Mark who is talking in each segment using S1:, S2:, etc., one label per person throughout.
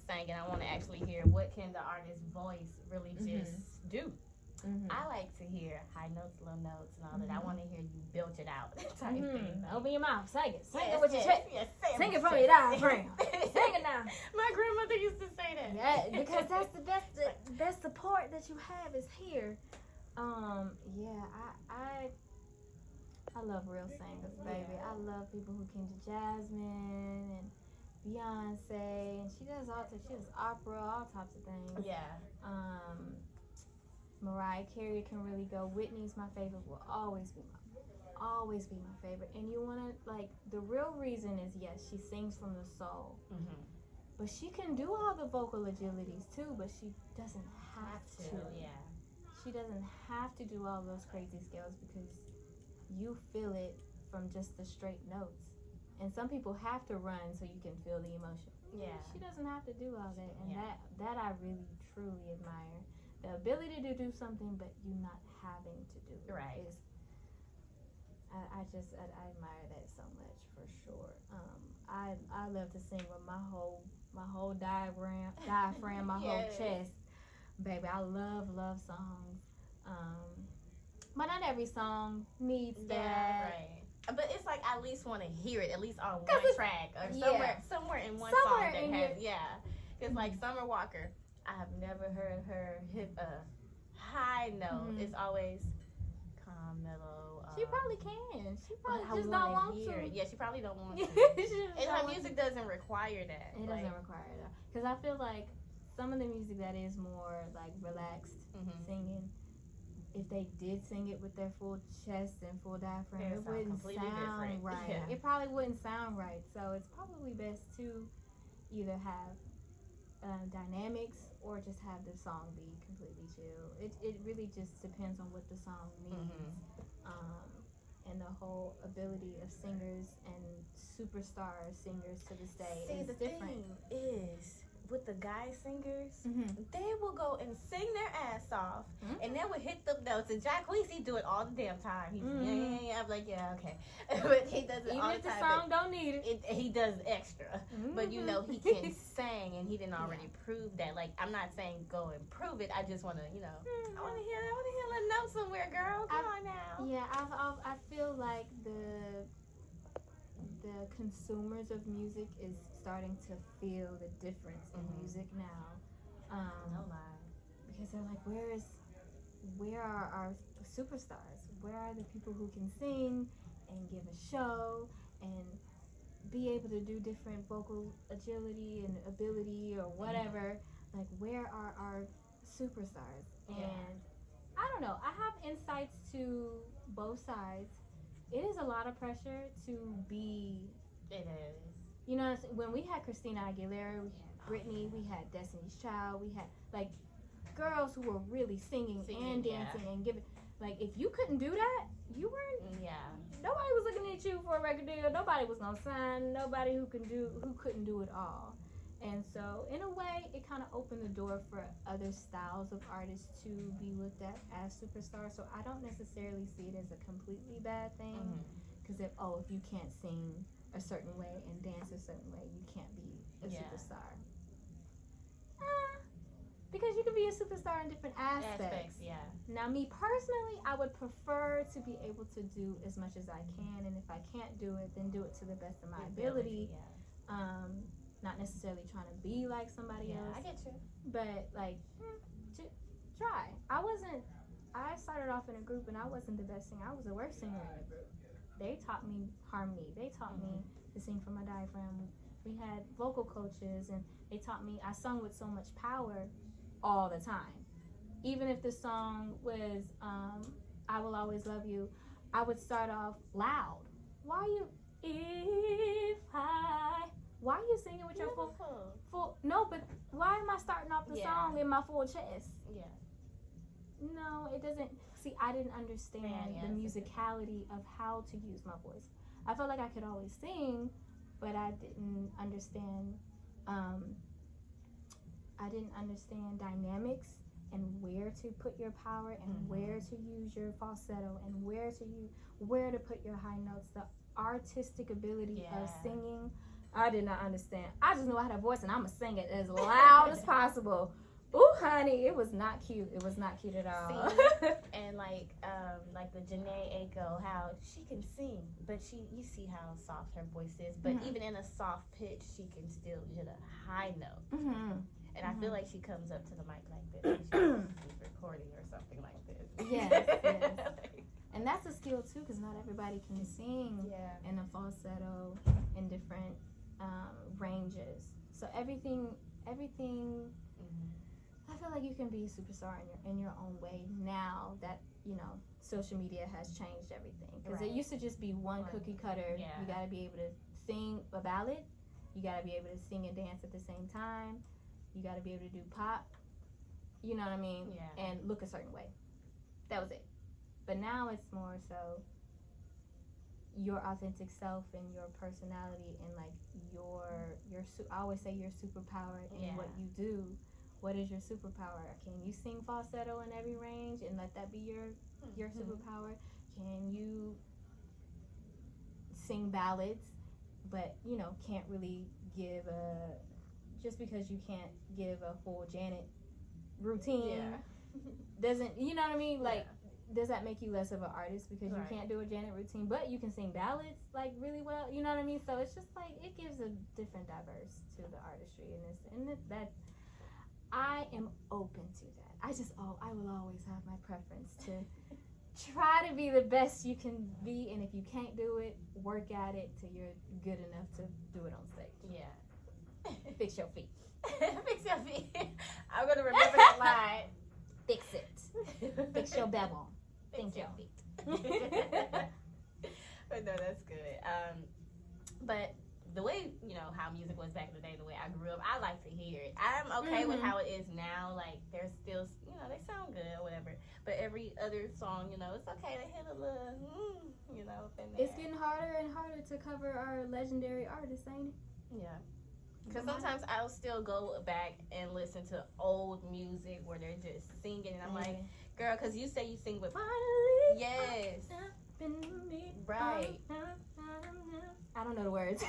S1: sang, and I want to actually hear what can the artist's voice really just do. I like to hear high notes, low notes, and all that. I want to hear you build it out, type thing. Like,
S2: open your mouth, sing it. Sing
S1: yes,
S2: it with your chest.
S1: yes,
S2: Sing it from your diaphragm. Sing it now.
S1: My grandmother used to say that.
S2: Yeah, because that's the best support that you have is here. Yeah, I love real singers, baby. I love people who can do Jasmine and Beyonce, and she does opera, all types of things.
S1: Yeah.
S2: Mariah Carey can really go. Whitney's my favorite. Will always be my favorite. And you wanna the real reason is yes, she sings from the soul, but she can do all the vocal agilities too. But she doesn't have to.
S1: Yeah.
S2: She doesn't have to do all those crazy scales because you feel it from just the straight notes. And some people have to run so you can feel the emotion.
S1: Yeah.
S2: She doesn't have to do all that, and that I really truly admire. The ability to do something, but you not having to do it.
S1: Right.
S2: I admire that so much for sure. I love to sing with my whole diaphragm, my whole chest, baby. I love songs. But not every song needs that.
S1: Right. But it's like I at least want to hear it, at least on one track or somewhere in one song that has It's like Summer Walker. I have never heard her hit a high note. It's always calm, mellow.
S2: She probably can. She probably
S1: I
S2: just don't want
S1: hear
S2: to.
S1: it. Yeah, she probably don't want to. And her music doesn't require that.
S2: It doesn't require that. Because I feel like some of the music that is more like relaxed singing, if they did sing it with their full chest and full diaphragm, it wouldn't sound right.
S1: Yeah.
S2: It probably wouldn't sound right. So it's probably best to either have dynamics or just have the song be completely chill. It really just depends on what the song means. And the whole ability of singers and superstar singers to this day is different.
S1: Thing is, with the guy singers, they will go and sing their ass off, and they will hit the notes. And Jacquees, do it all the damn time. He's I'm like, yeah, okay, but he does it
S2: even
S1: all
S2: if
S1: the time.
S2: The song don't need it.
S1: He does extra, but you know he can sing, and he didn't already prove that. Like, I'm not saying go and prove it. I just want to, I want to hear a note somewhere, girl. Come on now.
S2: Yeah, I feel like the consumers of music is starting to feel the difference in music now.
S1: No lie.
S2: Because they're like, where are our superstars? Where are the people who can sing and give a show and be able to do different vocal agility and ability or whatever? Like, where are our superstars? And I don't know. I have insights to both sides. It is a lot of pressure to be.
S1: It is.
S2: You know, when we had Christina Aguilera, we had Britney, we had Destiny's Child, we had like girls who were really singing and dancing and giving. Like, if you couldn't do that, you weren't.
S1: Yeah.
S2: Nobody was looking at you for a record deal. Nobody was gonna sign. Nobody who couldn't do it all. And so, in a way, it kind of opened the door for other styles of artists to be looked at as superstars. So I don't necessarily see it as a completely bad thing. Because if you can't sing a certain way and dance a certain way, you can't be a superstar. Because you can be a superstar in different aspects.
S1: Yeah.
S2: Now, me personally, I would prefer to be able to do as much as I can. And if I can't do it, then do it to the best of my ability. Not necessarily trying to be like somebody else.
S1: I get you.
S2: But, like, try. I started off in a group and I wasn't the best singer. I was the worst singer in the group. They taught me harmony. They taught me to sing from my diaphragm. We had vocal coaches and they taught me, I sung with so much power all the time. Even if the song was I Will Always Love You, I would start off loud. Why are you singing with your full? No, but why am I starting off the song in my full chest?
S1: Yeah.
S2: No, it doesn't. See, I didn't understand the musicality of how to use my voice. I felt like I could always sing, but I didn't understand. I didn't understand dynamics and where to put your power and where to use your falsetto and where to put your high notes. The artistic ability of singing I did not understand. I just know I had a voice and I'm going to sing it as loud as possible. Ooh, honey, it was not cute. It was not cute at all.
S1: See, and like the Janae Aiko, how she can sing, but you see how soft her voice is. But even in a soft pitch, she can still hit a high note. And I feel like she comes up to the mic like this. She's recording or something like this.
S2: Yes. And that's a skill too, because not everybody can sing in a falsetto in different ranges. So everything. I feel like you can be a superstar in your own way now that, you know, social media has changed everything. Because it used to just be one cookie cutter.
S1: Yeah.
S2: You got to be able to sing a ballad. You got to be able to sing and dance at the same time. You got to be able to do pop. You know what I mean?
S1: Yeah.
S2: And look a certain way. That was it. But now it's more so your authentic self and your personality and like I always say your superpower in what you do. What is your superpower? Can you sing falsetto in every range and let that be your superpower? Can you sing ballads, but you know can't really give just because you can't give a full Janet routine doesn't, you know what I mean? Like, does that make you less of an artist because you can't do a Janet routine, but you can sing ballads like really well? You know what I mean? So it's just like it gives a different diverse to the artistry in this, and that. I am open to that. I will always have my preference to try to be the best you can be, and if you can't do it, work at it till you're good enough to do it on stage.
S1: Yeah.
S2: Fix your feet.
S1: Fix your feet. I'm gonna remember that line.
S2: Fix it. Fix your bevel.
S1: Fix your feet. But no, that's good. But the way, you know, how music was back in the day, the way I grew up, I like to hear it. I'm okay with how it is now. Like, there's still, you know, they sound good or whatever. But every other song, you know, it's okay to hit a little, you know, up in there.
S2: It's getting harder and harder to cover our legendary artists, ain't it?
S1: Yeah. Because sometimes I'll still go back and listen to old music where they're just singing. And I'm like, girl, because you say you sing with...
S2: Finally.
S1: Yes. Right.
S2: I don't know the words.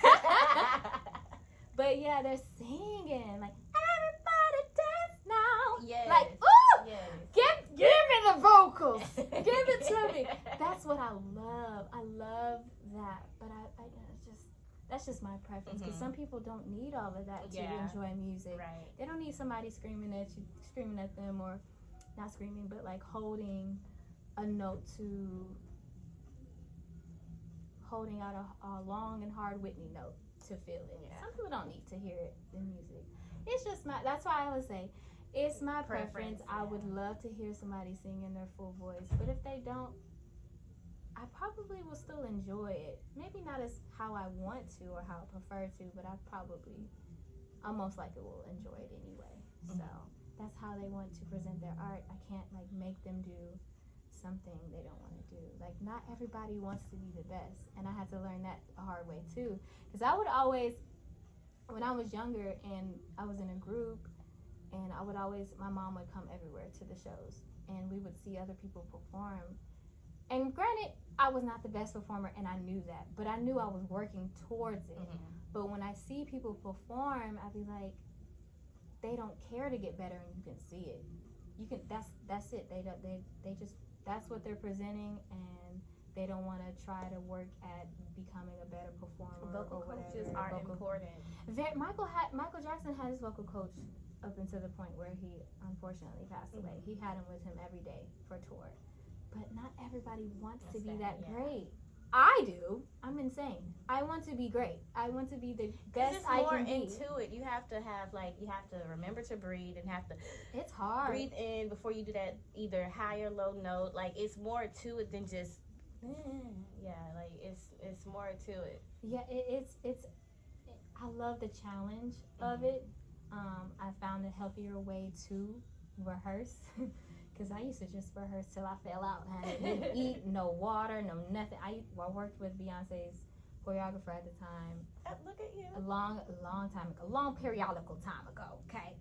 S2: But yeah, they're singing like everybody dance now.
S1: Yes.
S2: Like, ooh,
S1: yes.
S2: give me the vocals. Give it to me. That's what I love. I love that. But I that's just my preference, because some people don't need all of that to enjoy music. Right. They don't need somebody screaming at them, or not screaming, but like holding a note to. Holding out a long and hard Whitney note to feel it. Yeah. Some people don't need to hear it in music. It's just that's why I would say it's my preference. I would love to hear somebody sing in their full voice, but if they don't, I probably will still enjoy it. Maybe not as how I want to or how I prefer to, but I most likely will enjoy it anyway. So that's how they want to present their art. I can't like make them do something they don't want to do. Like, not everybody wants to be the best, and I had to learn that the hard way too, because I would always, when I was younger and I was in a group, and my mom would come everywhere to the shows, and we would see other people perform, and granted I was not the best performer and I knew that, but I knew I was working towards it. But when I see people perform, I'd be like, they don't care to get better, and you can see it. You can, that's it. They just, that's what they're presenting, and they don't want to try to work at becoming a better performer.
S1: Vocal
S2: or
S1: coaches
S2: whatever.
S1: are important.
S2: Michael Jackson had his vocal coach up until the point where he unfortunately passed away. He had him with him every day for tour. But not everybody wants to be that great. I do. I'm insane. I want to be great. I want to be the best I can be.
S1: It's more into it. You have to remember to breathe and have to.
S2: It's hard.
S1: Breathe in before you do that either high or low note. Like, it's more to it than just. Like it's more to it.
S2: Yeah, it's. I love the challenge of it. I found a healthier way to rehearse. Because I used to just rehearse till I fell out. I didn't eat, no water, no nothing. I worked with Beyonce's choreographer at the time.
S1: Look at you.
S2: A long time ago. A long periodical time ago, okay?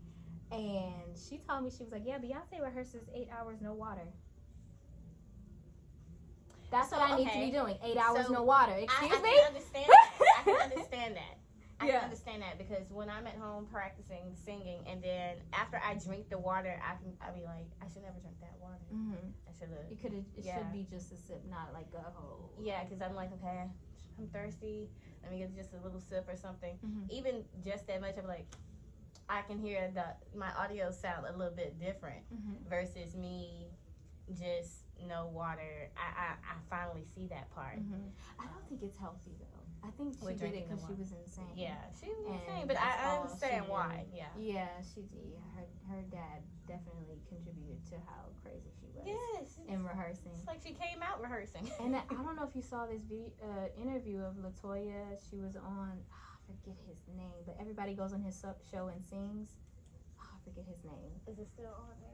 S2: And she told me, she was like, yeah, Beyonce rehearses 8 hours, no water. That's what I need to be doing. 8 hours, no water. Excuse me?
S1: I can understand that. I can understand that because when I'm at home practicing singing, and then after I drink the water, I'll be like, I should never drink that water. I should have.
S2: It should be just a sip, not like a whole.
S1: Yeah, because I'm like, okay, I'm thirsty. Let me get just a little sip or something. Even just that much, I'm like, I can hear my audio sound a little bit different versus me just no water. I finally see that part.
S2: I don't think it's healthy though. I think she did it because she was insane.
S1: Yeah, she was insane, but I understand why. Yeah.
S2: Yeah, she did. Her dad definitely contributed to how crazy she was.
S1: Yes.
S2: In rehearsing.
S1: It's like she came out rehearsing.
S2: And I don't know if you saw this interview of LaToya. She was on, I forget his name, but everybody goes on his show and sings. I forget his name.
S1: Is it still on there?